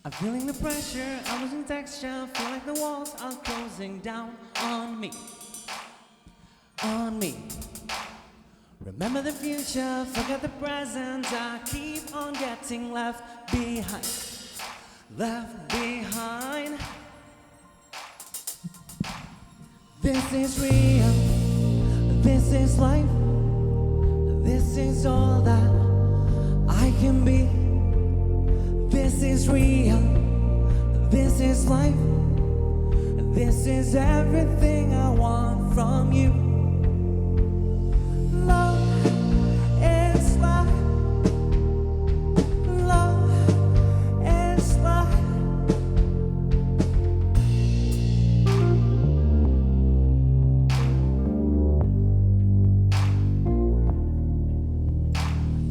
I'm feeling the pressure, I'm losing texture, feel like the walls are closing down on me. On me. Remember the future, forget the present, I keep on getting left behind. Left behind. This is real, this is life, this is all that I can be. This is real, this is life, this is everything I want from you. Love is life, love is life.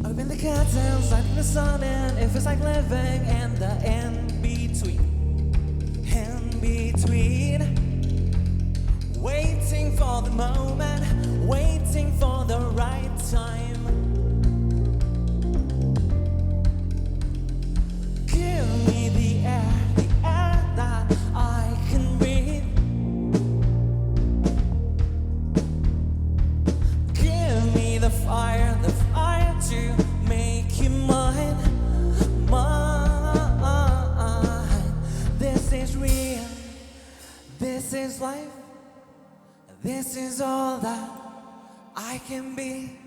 Open the curtains, lighting the sun in. It feels like living in the in-between. In-between. Waiting for the moment, waiting for the right time. Give me the air that I can breathe. Give me the fire to make you mine, mine. This is real, this is life, this is all that I can be.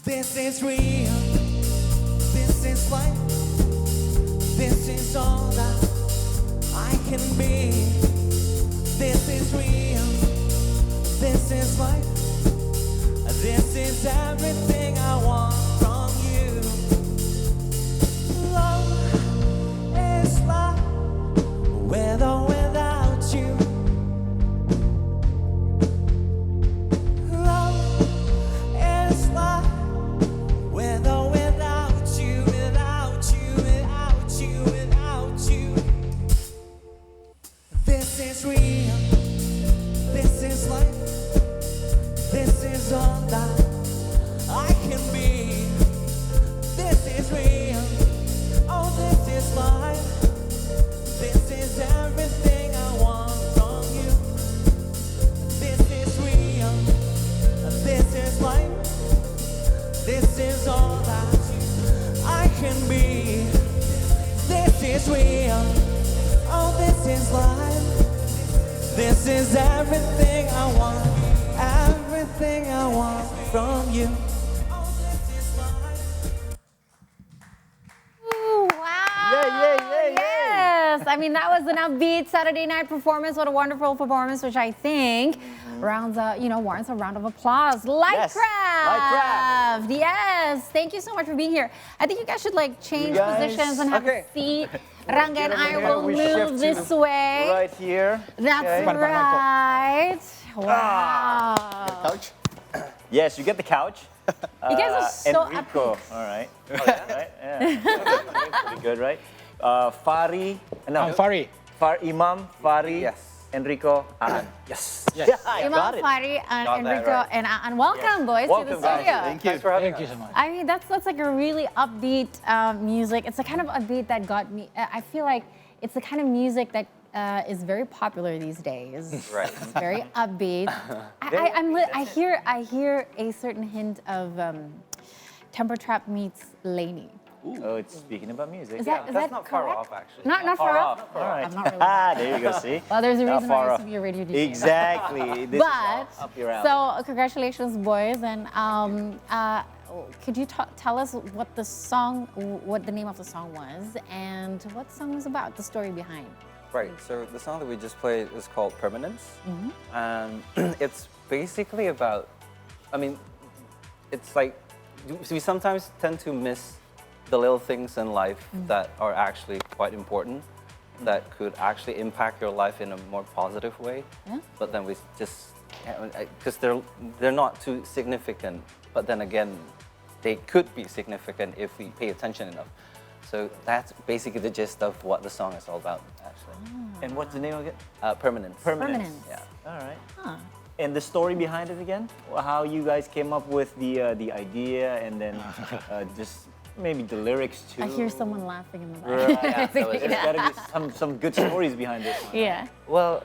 This is real, this is life, this is all that I can be. This is real, this is life, this is everything I want from you. Love is life, with or without you. Love is life, with or without you, without you, without you, without you. This is real, this is life, this is all that I can be. This is real, oh this is life, this is everything I want from you. This is real, this is life, this is all that I can be. This is real, oh this is life, this is everything I want. Everything I want from you. Ooh, wow. Yay. Yes. I mean, that was an upbeat Saturday night performance. What a wonderful performance, which I think warrants a round of applause. Lightcraft. Yes. Thank you so much for being here. I think you guys should change positions and have a seat. Ranga and I will move this way. Right here. That's right. Wow. Couch? Yes, you get the couch. You guys are so Enrico. upbeat. All right. Right? Yeah. Pretty good, right? Fari. No. Fari. Imam, Fari. Yes. Enrico, Aan. Yes. Yeah, I Imam, got it. Fari, and Got that Enrico, right. and welcome, boys, Welcome, to the guys. studio. Thank you. Thanks for having Thank you us. so much. I mean, that's like a really upbeat music. It's the kind of upbeat that got me. I feel like it's the kind of music that is very popular these days. Right. It's very upbeat. I hear a certain hint of Temper Trap meets Laney. Oh, it's speaking about music. Is that That's not far correct? off, actually. Not far off. All right. I'm not really. There you go, see? Well, there's a Not reason far why I used off. to be a radio DJ. Exactly. This is all But up your alley. so congratulations, boys, and could you tell us what the name of the song was, and what the song was about, the story behind? Right, so the song that we just played is called Permanence. And it's basically about, it's like, we sometimes tend to miss the little things in life that are actually quite important, that could actually impact your life in a more positive way. Yeah. But then we just, because they're not too significant, but then again, they could be significant if we pay attention enough. So that's basically the gist of what the song is all about, actually. And what's the name of it? Permanence. Permanence. Yeah. All right. Huh. And the story behind it again? How you guys came up with the idea and then just maybe the lyrics too. I hear someone laughing in the back. Right, yeah, so Yeah. there's gotta be some good stories behind this one. Yeah. Well,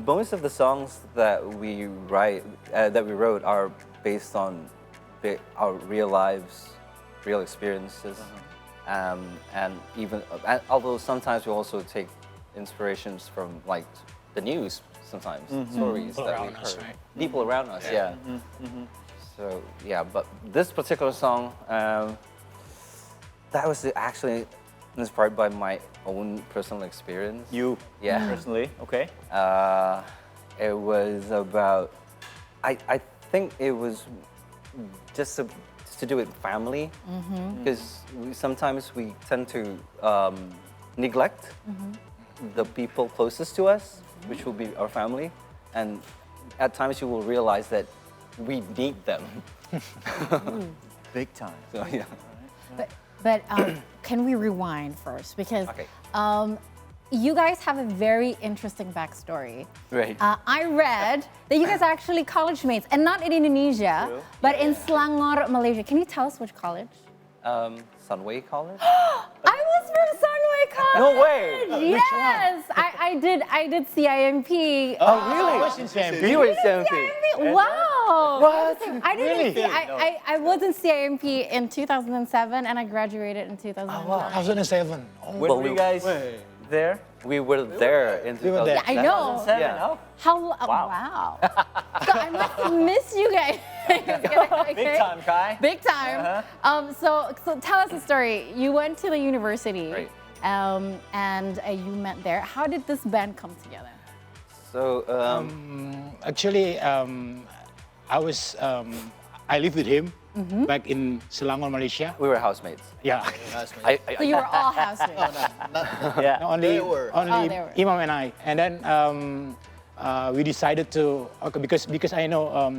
most of the songs that we wrote are based on our real lives, real experiences, and even although sometimes we also take inspirations from like the news, sometimes stories People that around we've us, heard, right? people around us, yeah. So yeah, but this particular song, that was actually inspired by my own personal experience. You, Yeah. personally, okay. It was about, I think it was just to do with family, because sometimes we tend to neglect the people closest to us, which will be our family, and at times you will realize that we need them. Big time. So yeah. But can we rewind first? Because Okay. you guys have a very interesting backstory. Right. I read that you guys are actually college mates, and not in Indonesia, True. but in Selangor, Malaysia. Can you tell us which college? Sunway College. I was from Sunway College. No way. Yes, I did CIMP. Oh really? I was in CIMP. You were in CMP. Wow. What? I didn't Really? see. I was in CIMP in 2007, and I graduated in 2009. 2007. Oh, When were you guys there? We were there in We were there. 2007. I know. 2007, Yeah. oh. How? Wow. Wow. So I must have missed you guys. Big time, Kai. Big time. So tell us the story. You went to the university, Right. and you met there. How did this band come together? So Actually, I lived with him back in Selangor, Malaysia. we were housemates. Yeah. So you were all housemates. Yeah. Only, They were. only they were. Imam and I. And then we decided to, okay, because I know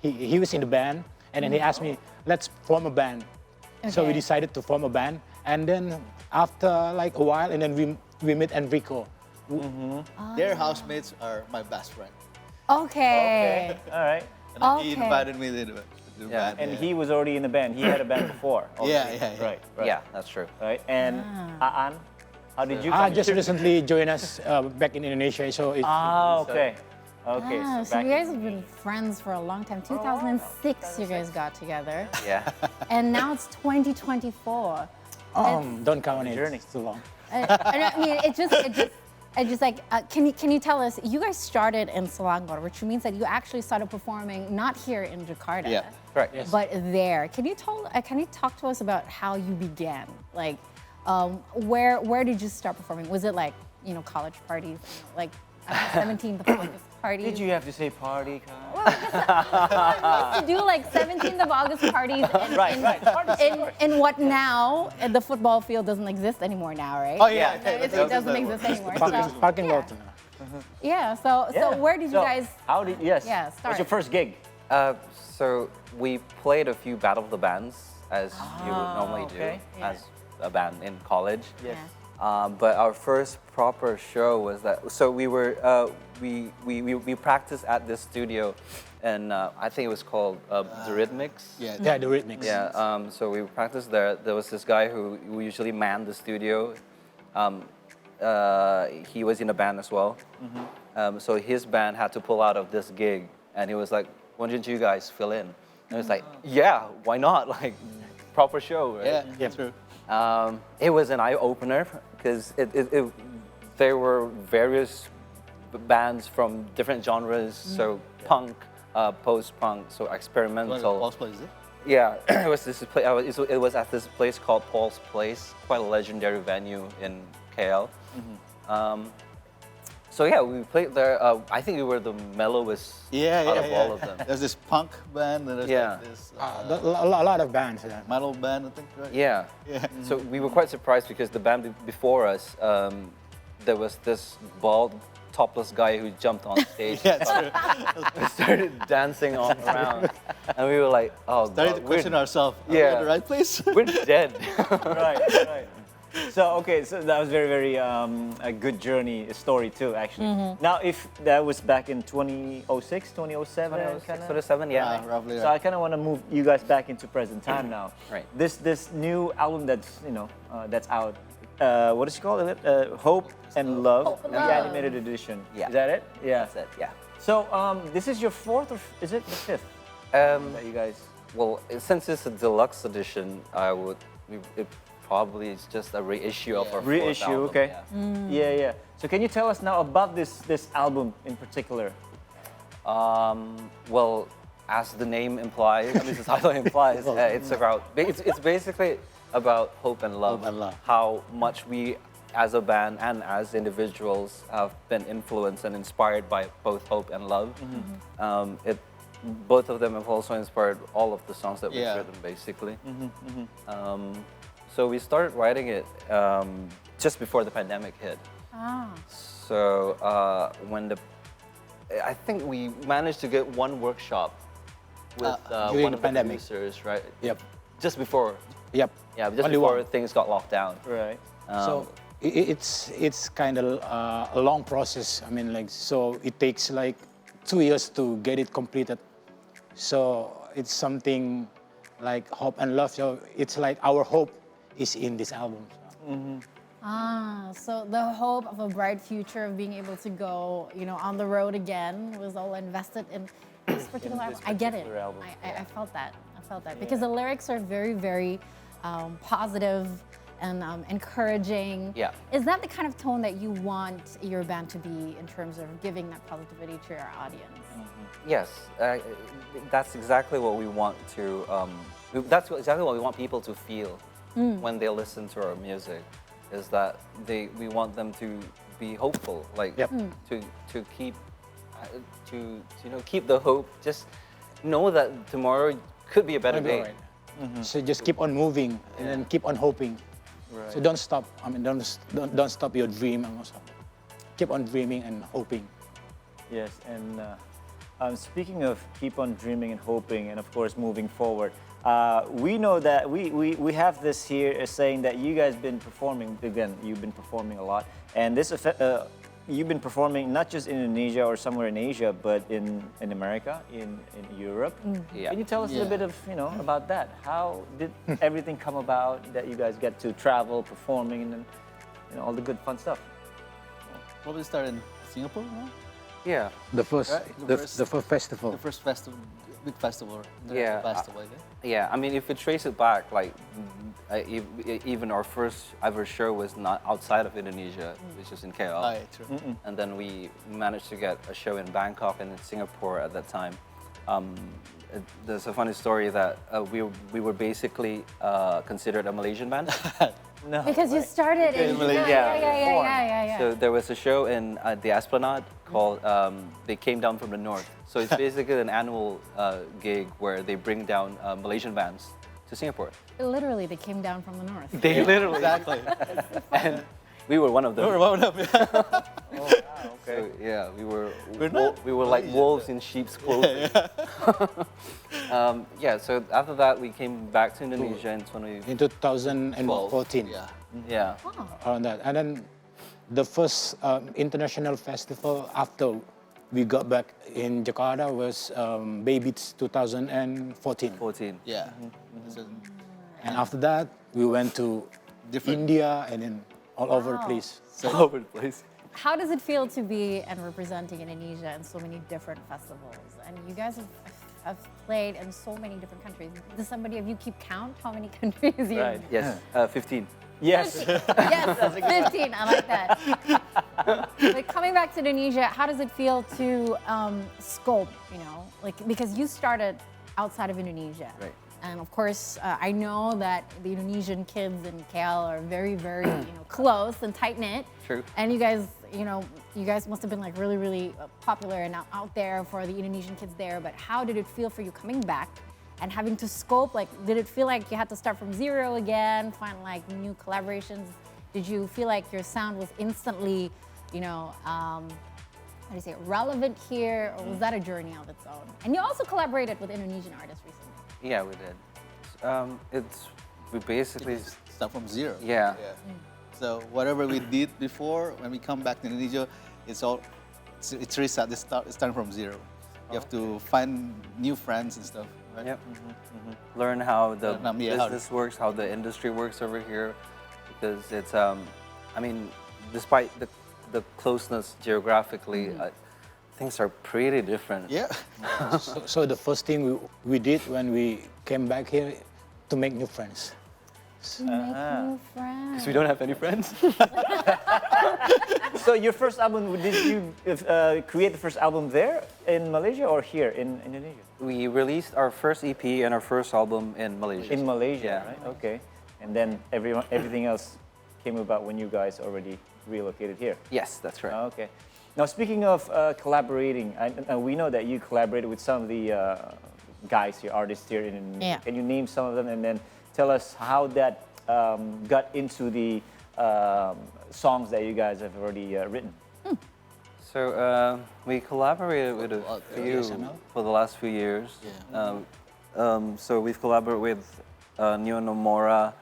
he was in the band, and then he asked me, let's form a band. So we Okay. decided to form a band, and then after like a while, and then we met Enrico. Their housemates are my best friend. Okay. All right. And he Okay. invited me to the Yeah. band. And he was already in the band. He had a band before. Yeah, already. yeah, yeah. Right, right. Yeah, that's true. Right. And Aan, how did you I come just to- recently joined us back in Indonesia, so it's okay. Okay. Ah, so back you guys in- have been friends for a long time. 2006, you guys got together, Yeah. and now it's 2024. don't count on it. Journey. It's too long. And I mean, it just like, can you tell us? You guys started in Selangor, which means that you actually started performing not here in Jakarta, Yeah. Right. Yes. but there. Can you talk to us about how you began? Like, where did you start performing? Was it like college parties, like 17th of August parties? Did you have to say party, Kai? Well, we used to do like 17th of August parties Right, right. in what now the football field doesn't exist anymore now, right? Oh yeah, It doesn't exist anymore. Parking lot. Yeah. So where did you guys? How did yes? Yeah, What's start. your first gig? So we played a few Battle of the Bands, as you would normally okay. do as a band in college. Yes. But our first proper show was that. So we were we practiced at this studio, and I think it was called Dirilisnya. yeah. Yeah, the rhythmics. Yeah. So we practiced there. There was this guy who usually manned the studio. He was in a band as well. So his band had to pull out of this gig, and he was like, "Why don't you guys fill in?" And it's like, "Yeah, why not? Like, proper show, right?" Yeah, Yeah. true. It was an eye opener because there were various bands from different genres. So punk, post-punk, so experimental. Paul's place, is it? Yeah, it was this place. It was at this place called Paul's Place, quite a legendary venue in KL. So yeah, we played there. I think we were the mellowest out of all of them. There's this punk band, and there's Yeah. like this A lot of bands. Yeah. metal band, I think, right? Yeah. Yeah. So we were quite surprised because the band before us, there was this bald, topless guy who jumped on stage. Yeah, true. and started dancing all around, and we were like, "Oh Started God, to question ourselves. Are we Yeah. in the right place? we're dead." Right, right. So okay, so that was very a good journey, a story too, actually. Now, if that was back in 2006, 2007, 2006, 2007, yeah. Roughly. so I kind of want to move you guys back into present time now. Right. This new album that's that's out. What is it called? Hope and Love, Hope and the Love. Reanimated Edition. Yeah. Is that it? Yeah. That's it, yeah. So this is your fourth, or is it the fifth that you guys? Well, since it's a deluxe edition, it probably is just a reissue of our fourth Reissue, album, okay. yeah. Yeah. So can you tell us now about this album in particular? Well, as the name implies, I mean, the title implies, it's basically about hope and love. Hope and love. How much we, as a band and as individuals, have been influenced and inspired by both hope and love. Both of them have also inspired all of the songs that we've Yeah. written, basically. So we started writing it just before the pandemic hit. So I think we managed to get one workshop with during one the of the pandemic. producers, right? Yep. Just before. Yep. Yeah, just Only before one. things got locked down. Right. So it's kind of a long process. I mean, like, so it takes like 2 years to get it completed. So it's something like hope and love. So it's like our hope is in this album. So the hope of a bright future of being able to go, on the road again was all invested in this particular album. I get it. particular album, I felt that. Because the lyrics are very, very positive and encouraging. Yeah. Is that the kind of tone that you want your band to be in terms of giving that positivity to your audience? Yes, that's exactly what we want to. Exactly what we want people to feel when they listen to our music. Is that we want them to be hopeful, like Yep. to keep keep the hope. Just know that tomorrow could be a better day. So just keep on moving and then keep on hoping. Right. So don't stop. I mean, don't stop your dream. And also keep on dreaming and hoping. Yes, and speaking of keep on dreaming and hoping, and of course moving forward, we know that we have this here as saying that you guys been performing again. You've been performing a lot, and you've been performing not just in Indonesia or somewhere in Asia, but in America, in Europe. Yeah. Can you tell us a little bit Yeah. of about that? How did everything come about that you guys get to travel, performing, and all the good fun stuff? Probably started in Singapore, no? Yeah. The first, Right, the the first festival. The first festival, big festival, Yeah, international festival, I guess. Yeah, I mean, if you trace it back, like even our first ever show was not outside of Indonesia, which was in KL. Oh, yeah, true. And then we managed to get a show in Bangkok and in Singapore at that time. There's a funny story that we were basically considered a Malaysian band. No. Because you started in Malaysia. yeah. So there was a show in the Esplanade called They Came Down from the North. So it's basically an annual gig where they bring down Malaysian bands to Singapore. Literally, they came down from the north. They literally, Exactly. and we were one of them. We're one of them. So, yeah, we were not we were like wolves in sheep's clothing. Yeah, so after that we came back to Indonesia in 20. In 2014. Yeah. Yeah, Around that. And then the first international festival after we got back in Jakarta was Bay Beats 2014. 14. Yeah. So, And after that, we went to Different- India and then all over the Wow. place. All over the place. How does it feel to be and representing Indonesia in so many different festivals? And you guys have played in so many different countries. Does somebody of you keep count how many countries you? Right. Yes, 15. Yes. Yes, 15. I like that. But coming back to Indonesia, how does it feel to scope? Because you started outside of Indonesia. Right. And of course, I know that the Indonesian kids in KL are very, very, close and tight knit. True. And you guys, you guys must have been like really, really popular and out there for the Indonesian kids there. But how did it feel for you coming back and having to scope? Like, did it feel like you had to start from zero again, find like new collaborations? Did you feel like your sound was instantly, how do you say it, relevant here, or was that a journey on its own? And you also collaborated with Indonesian artists recently. Yeah, we did. We basically start from zero. Yeah. So whatever we did before, when we come back to Indonesia, it's reset. It's starting from zero. You have to find new friends and stuff. Right? Yep. Learn how the Yeah, how- business works, how the industry works over here, because it's I mean, despite the closeness geographically, things are pretty different. Yeah. So the first thing we did when we came back here to make new friends. To make new friends. Because we don't have any friends. So your first album, did you create the first album there in Malaysia or here in Indonesia? We released our first EP and our first album in Malaysia. In Malaysia, Yeah. right? Okay. And then everything else came about when you guys already relocated here. Yes, that's right. Okay. Now, speaking of collaborating, we know that you collaborated with some of the guys here, artists here in Indonesia. Yeah. Can you name some of them and then tell us how that got into the songs that you guys have already written? So we collaborated with a few for the last few years. So we've collaborated with Neo Nomura,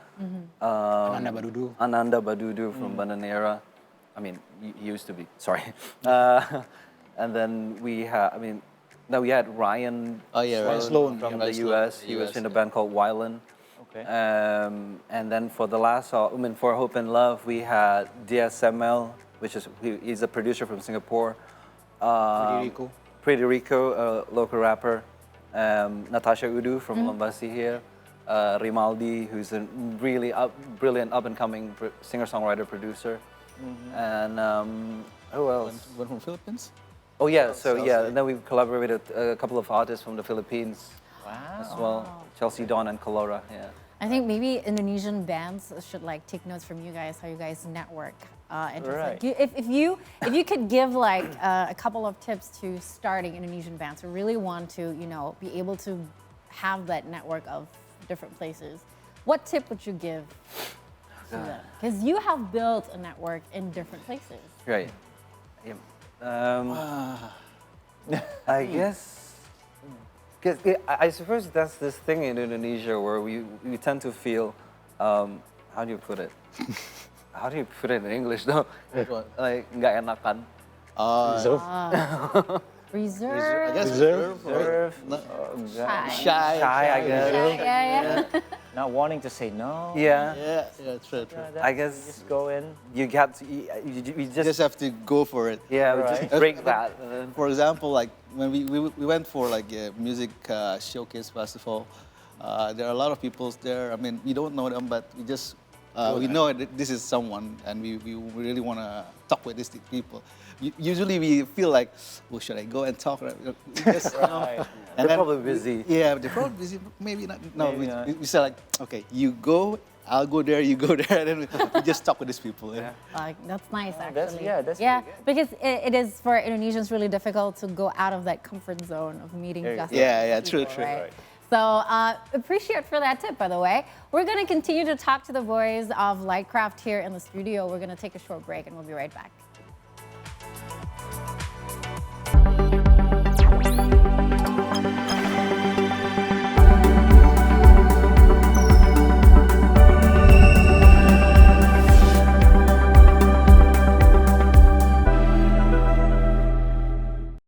Ananda Badudu from Bandanera. I mean, used to be. Sorry. And then we had. We had Ryan. Sloan from Ryan the Sloan US. from He the was US, in a band called Wylan. Okay. And then for the last, for Hope and Love, we had DSML, he's a producer from Singapore. Pretty Rico, a local rapper. Natasha Udu from Lombasi here. Rimaldi, who's a really brilliant up-and-coming singer-songwriter producer. And who else? One from Philippines. Oh yeah, and then we collaborated with a couple of artists from the Philippines as well. Chelsea Dawn and Colora, yeah. I think maybe Indonesian bands should like take notes from you guys, how you guys network. And just, like, if you could give like a couple of tips to starting Indonesian bands who really want to, be able to have that network of different places, what tip would you give to them? Because you have built a network in different places. Right. Yeah. I guess. I suppose that's this thing in Indonesia where we tend to feel, how do you put it? How do you put it in English though? Like nggak enakan. Reserve. I guess Reserve. Shy. I guess. Yeah. Not wanting to say no. Yeah. Yeah, true. I guess Just go in. you got to. You You just. just have to go for it. Yeah, we Right. just break that. And then, For example, like when we went for like a music showcase festival, there are a lot of people there. I mean, we don't know them, but we just we know that this is someone, and we really want to talk with these people. Usually we feel like, well, should I go and talk? Just, Right. and they're probably busy. Yeah, they're probably busy. Maybe not. No, Maybe not. we said like, okay, you go. I'll go there, you go there, and then we just talk with these people. Yeah. That's nice, that's- actually. that's pretty good. because it is for Indonesians really difficult to go out of that comfort zone of meeting There you just go. Yeah, people, true. right? So appreciate for that tip, by the way. We're going to continue to talk to the boys of Lightcraft here in the studio. We're going to take a short break, and we'll be right back.